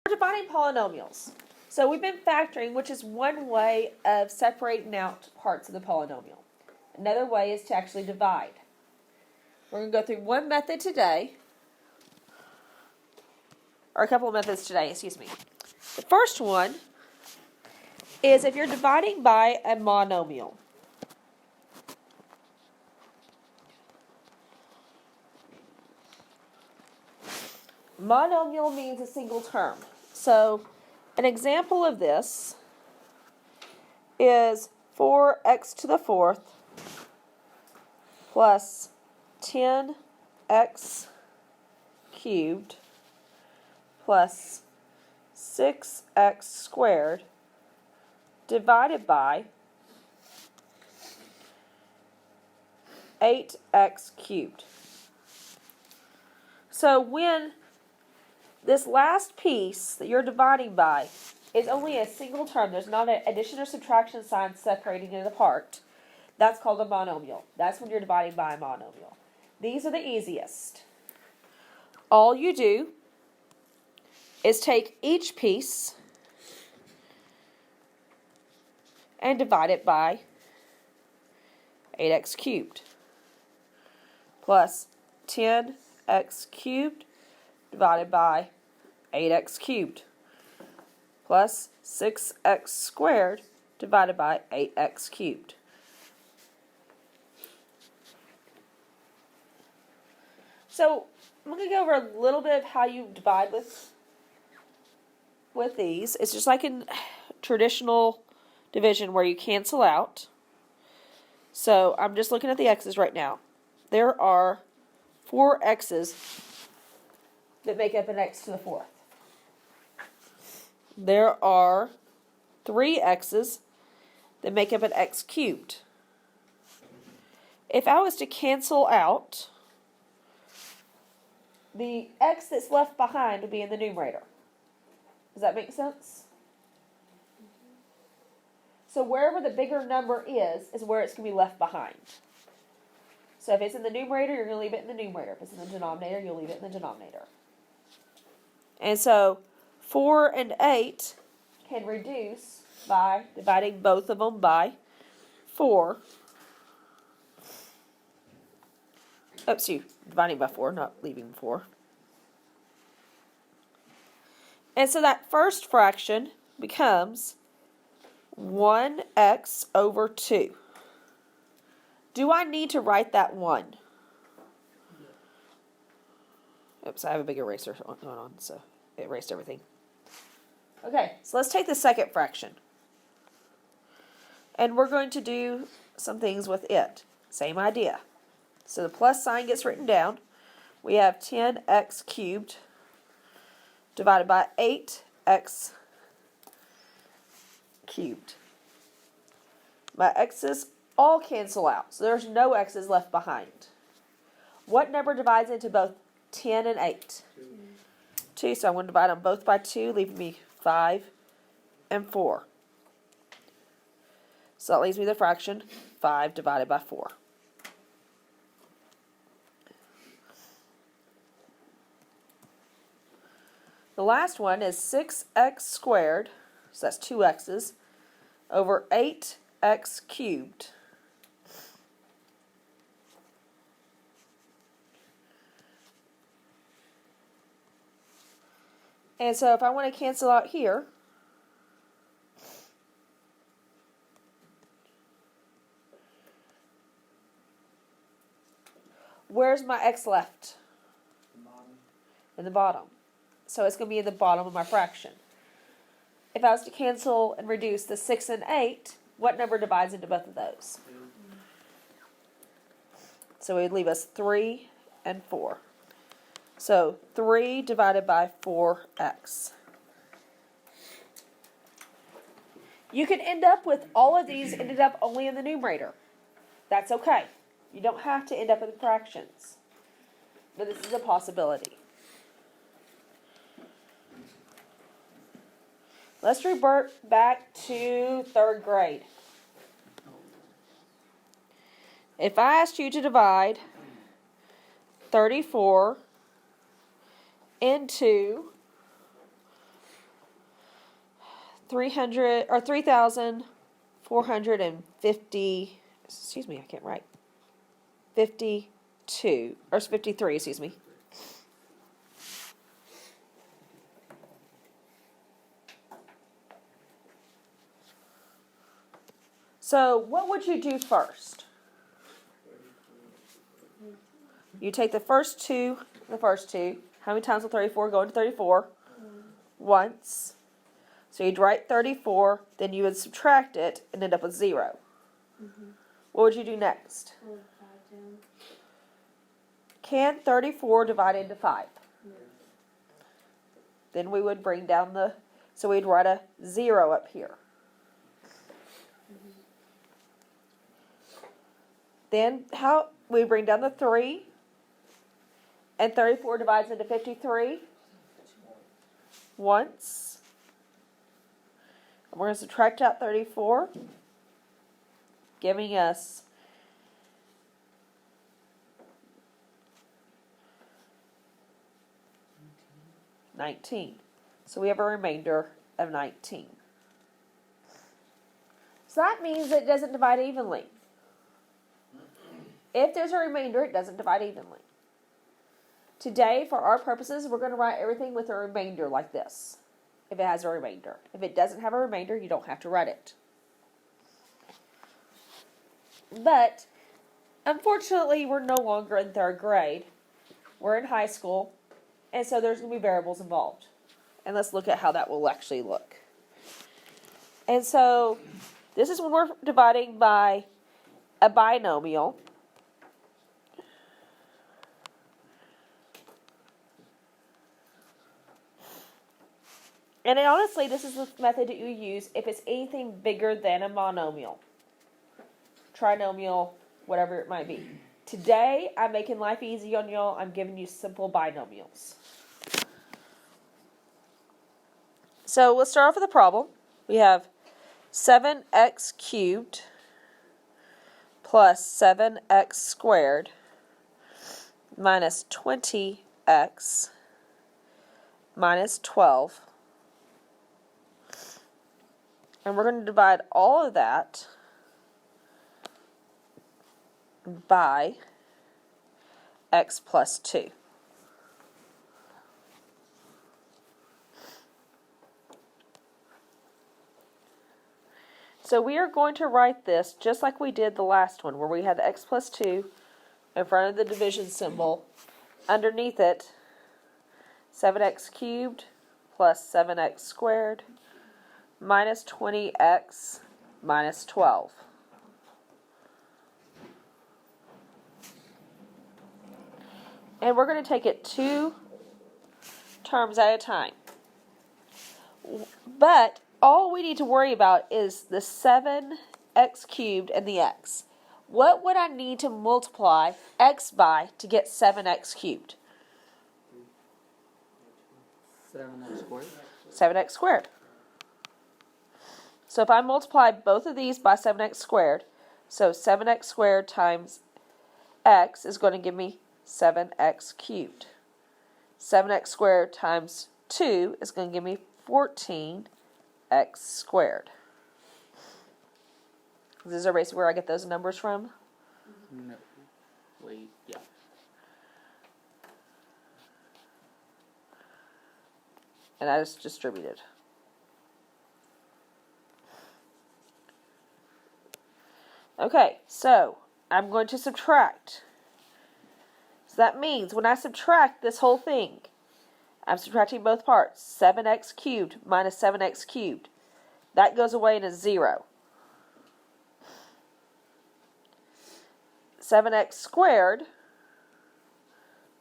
We're dividing polynomials. So we've been factoring, which is one way of separating out parts of the polynomial. Another way is to actually divide. We're going to go through one method today, or a couple of methods today, excuse me. The first one is if you're dividing by a monomial. Monomial means a single term. So an example of this is 4x to the fourth plus 10x cubed plus 6x squared divided by 8x cubed. So when this last piece that you're dividing by is only a single term, there's not an addition or subtraction sign separating it apart, that's called a monomial. That's when you're dividing by a monomial. These are the easiest. All you do is take each piece and divide it by 8x cubed plus 10x cubed divided by 8x cubed plus 6x squared divided by 8x cubed. So I'm going to go over a little bit of how you divide with these. It's just like in traditional division where you cancel out. So I'm just looking at the x's right now. There are 4 x's that make up an x to the fourth. There are 3 x's that make up an x cubed. If I was to cancel out, the x that's left behind would be in the numerator. Does that make sense? So wherever the bigger number is where it's going to be left behind. So if it's in the numerator, you're going to leave it in the numerator. If it's in the denominator, you'll leave it in the denominator. And so 4 and 8 can reduce by dividing both of them by 4. Oops, dividing by 4, not leaving 4. And so that first fraction becomes 1x over 2. Do I need to write that 1? Oops, I have a big eraser going on, so it erased everything. Okay, so let's take the second fraction. And we're going to do some things with it. Same idea. So the plus sign gets written down. We have 10x cubed divided by 8x cubed. My x's all cancel out, so there's no x's left behind. What number divides into both 10 and 8? 2, so I'm going to divide them both by 2, leaving me 5 and 4. So that leaves me the fraction 5 divided by 4. The last one is 6x squared, so that's 2 x's, over 8x cubed. And so if I want to cancel out here, where's my x left? In the bottom. So it's going to be in the bottom of my fraction. If I was to cancel and reduce the 6 and 8, what number divides into both of those? So it would leave us 3 and 4. So 3 divided by 4x. You could end up with all of these ended up only in the numerator. That's okay. You don't have to end up in fractions. But this is a possibility. Let's revert back to 3rd grade. If I asked you to divide 34 into 3,450, excuse me, I can't write, 52, or 53, excuse me. So what would you do first? You take the first two. How many times will 34 go into 34? Once. So you'd write 34, then you would subtract it and end up with 0. What would you do next? Can 34 divide into 5? Then we would bring down so we'd write a 0 up here. Then we bring down the 3, and 34 divides into 53 once. And we're going to subtract out 34, giving us 19. So we have a remainder of 19. So that means it doesn't divide evenly. If there's a remainder, it doesn't divide evenly. Today, for our purposes, we're going to write everything with a remainder like this, if it has a remainder. If it doesn't have a remainder, you don't have to write it. But, unfortunately, we're no longer in 3rd grade. We're in high school, and so there's going to be variables involved. And let's look at how that will actually look. And so, this is when we're dividing by a binomial. And honestly, this is the method that you use if it's anything bigger than a monomial, trinomial, whatever it might be. Today, I'm making life easy on y'all. I'm giving you simple binomials. So let's start off with a problem. We have 7x cubed plus 7x squared minus 20x minus 12. And we're going to divide all of that by x plus 2. So we are going to write this just like we did the last one, where we had the x plus 2 in front of the division symbol. Underneath it, 7x cubed plus 7x squared minus 20x minus 12. And we're going to take it 2 terms at a time. But all we need to worry about is the 7x cubed and the x. What would I need to multiply x by to get 7x cubed? 7x squared. 7x squared. So if I multiply both of these by 7x squared, so 7x squared times x is going to give me 7x cubed. 7x squared times 2 is going to give me 14x squared. Is there basically where I get those numbers from? No. Wait, yeah. And I just distributed. Okay, so I'm going to subtract. So that means when I subtract this whole thing, I'm subtracting both parts. 7x cubed minus 7x cubed. That goes away and is 0. 7x squared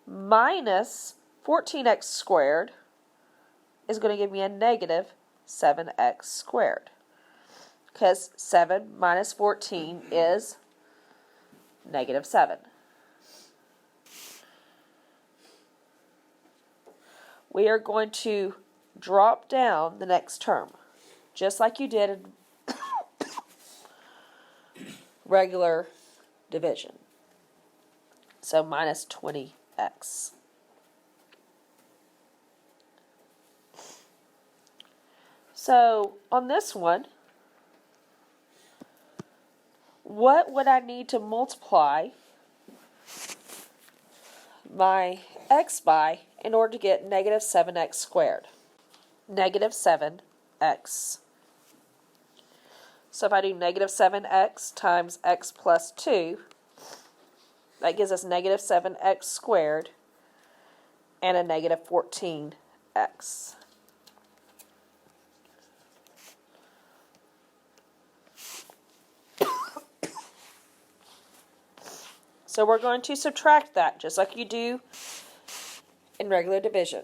minus 14x squared is going to give me a negative 7x squared. Because 7 minus 14 is negative 7. We are going to drop down the next term, just like you did in regular division. So minus 20x. So on this one, what would I need to multiply my x by in order to get negative 7x squared? Negative 7x. So if I do negative 7x times x plus 2, that gives us negative 7x squared and a negative 14x. So we're going to subtract that just like you do in regular division.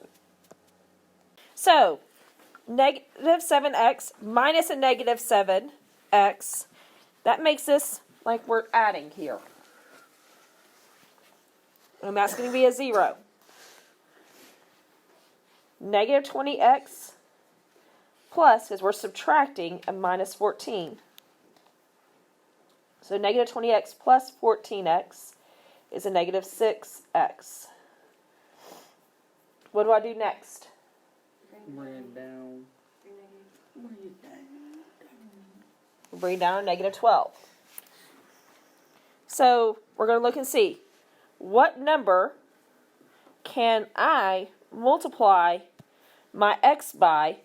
So negative 7x minus a negative 7x, that makes this like we're adding here. And that's going to be a 0. Negative 20x plus, because we're subtracting, a minus 14. So negative 20x plus 14x is a negative 6x. What do I do next? Bring it down. Bring down a negative 12. So we're going to look and see, what number can I multiply my x by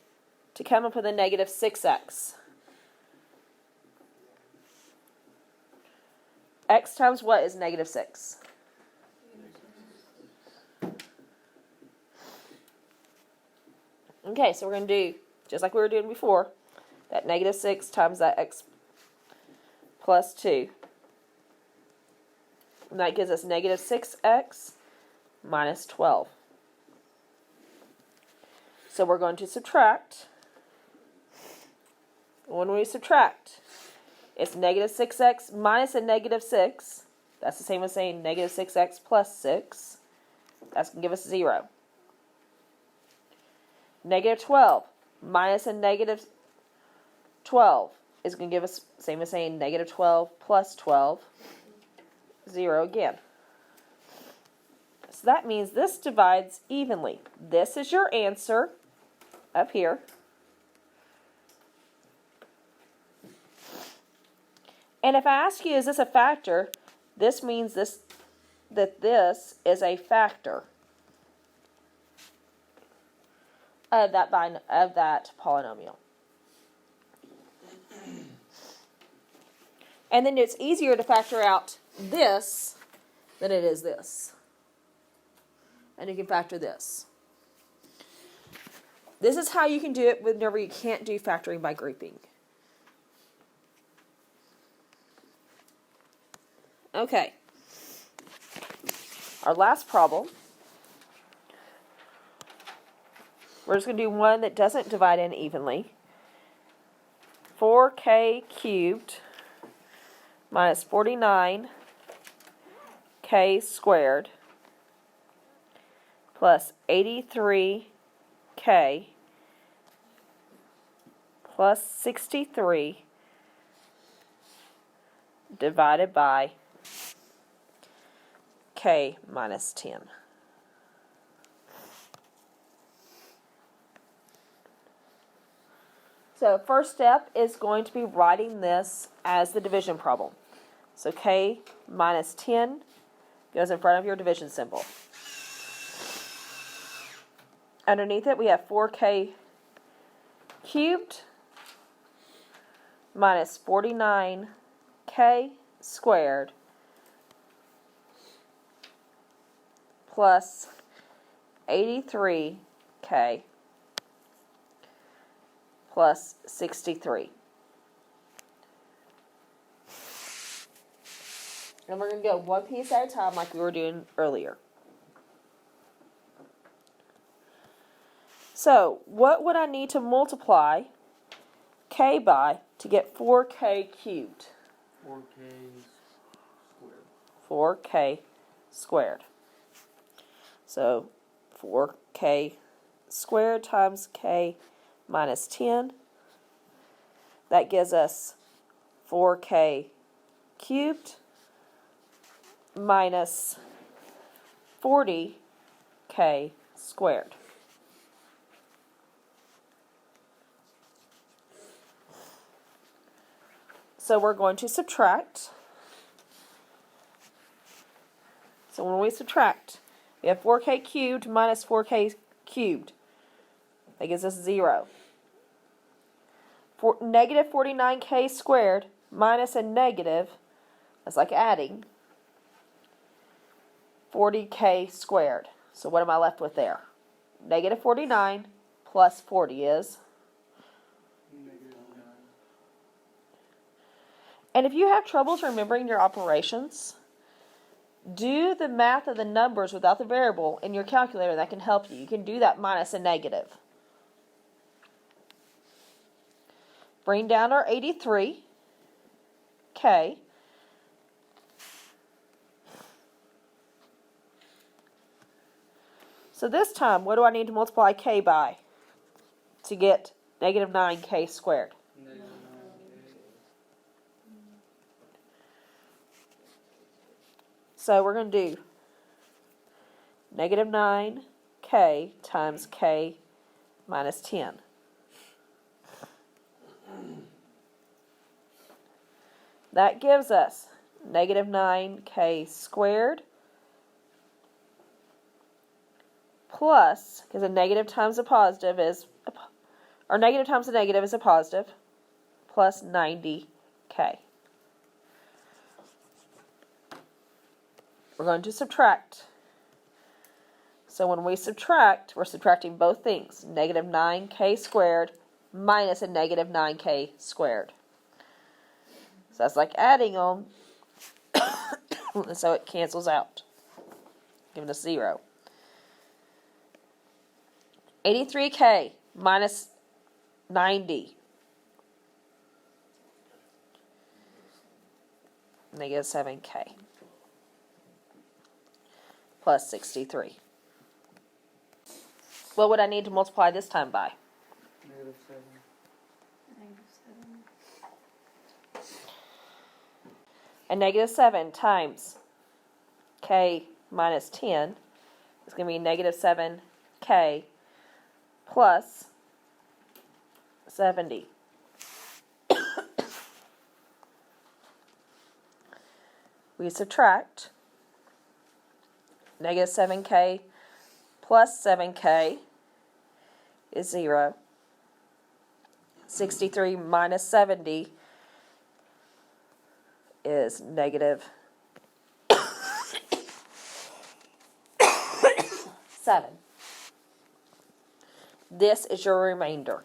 to come up with a negative 6x? X times what is negative 6? Okay, so we're going to do, just like we were doing before, that negative 6 times that x plus 2. And that gives us negative 6x minus 12. So we're going to subtract. When we subtract, it's negative 6x minus a negative 6. That's the same as saying negative 6x plus 6. That's going to give us 0. Negative 12 minus a negative 12 is going to give us, same as saying negative 12 plus 12. 0 again. So that means this divides evenly. This is your answer up here. And if I ask you, is this a factor? This means that this is a factor of that polynomial. And then it's easier to factor out this than it is this. And you can factor this. This is how you can do it whenever you can't do factoring by grouping. Okay. Our last problem. We're just going to do one that doesn't divide in evenly. 4k cubed minus 49k squared plus 83k plus 63 divided by k minus 10. So first step is going to be writing this as the division problem. So k minus 10 goes in front of your division symbol. Underneath it we have 4k cubed minus 49k squared plus 83k plus 63. And we're going to go one piece at a time like we were doing earlier. So, what would I need to multiply k by to get 4k cubed? 4k squared. So, 4k squared times k minus 10. That gives us 4k cubed minus 40k squared. So we're going to subtract. So when we subtract, we have 4k cubed minus 4k cubed. That gives us 0. Negative 49k squared minus a negative, that's like adding, 40k squared. So what am I left with there? Negative 49 plus 40 is? And if you have troubles remembering your operations, do the math of the numbers without the variable in your calculator. That can help you. You can do that minus a negative. Bring down our 83k. So this time, what do I need to multiply k by to get negative 9k squared? So we're going to do negative 9k times k minus 10. That gives us negative 9k squared plus, because a negative times a positive is, or negative times a negative is a positive, plus 90k. We're going to subtract. So when we subtract, we're subtracting both things. Negative 9k squared minus a negative 9k squared. So that's like adding them. So it cancels out, giving us 0. 83k minus 90. Negative 7k. Plus 63. What would I need to multiply this time by? Negative 7. And negative 7 times k minus 10 is going to be negative 7k plus 70. We subtract. Negative 7k plus 7k is 0. 63 minus 70 is negative 7. This is your remainder.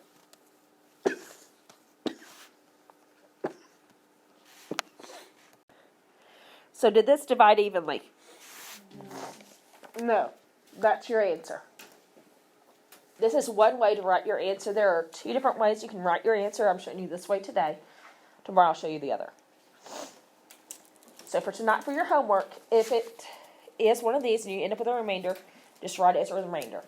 So did this divide evenly? No. That's your answer. This is one way to write your answer. There are 2 different ways you can write your answer. I'm showing you this way today. Tomorrow I'll show you the other. So for tonight, for your homework, if it is one of these and you end up with a remainder, just write it as a remainder.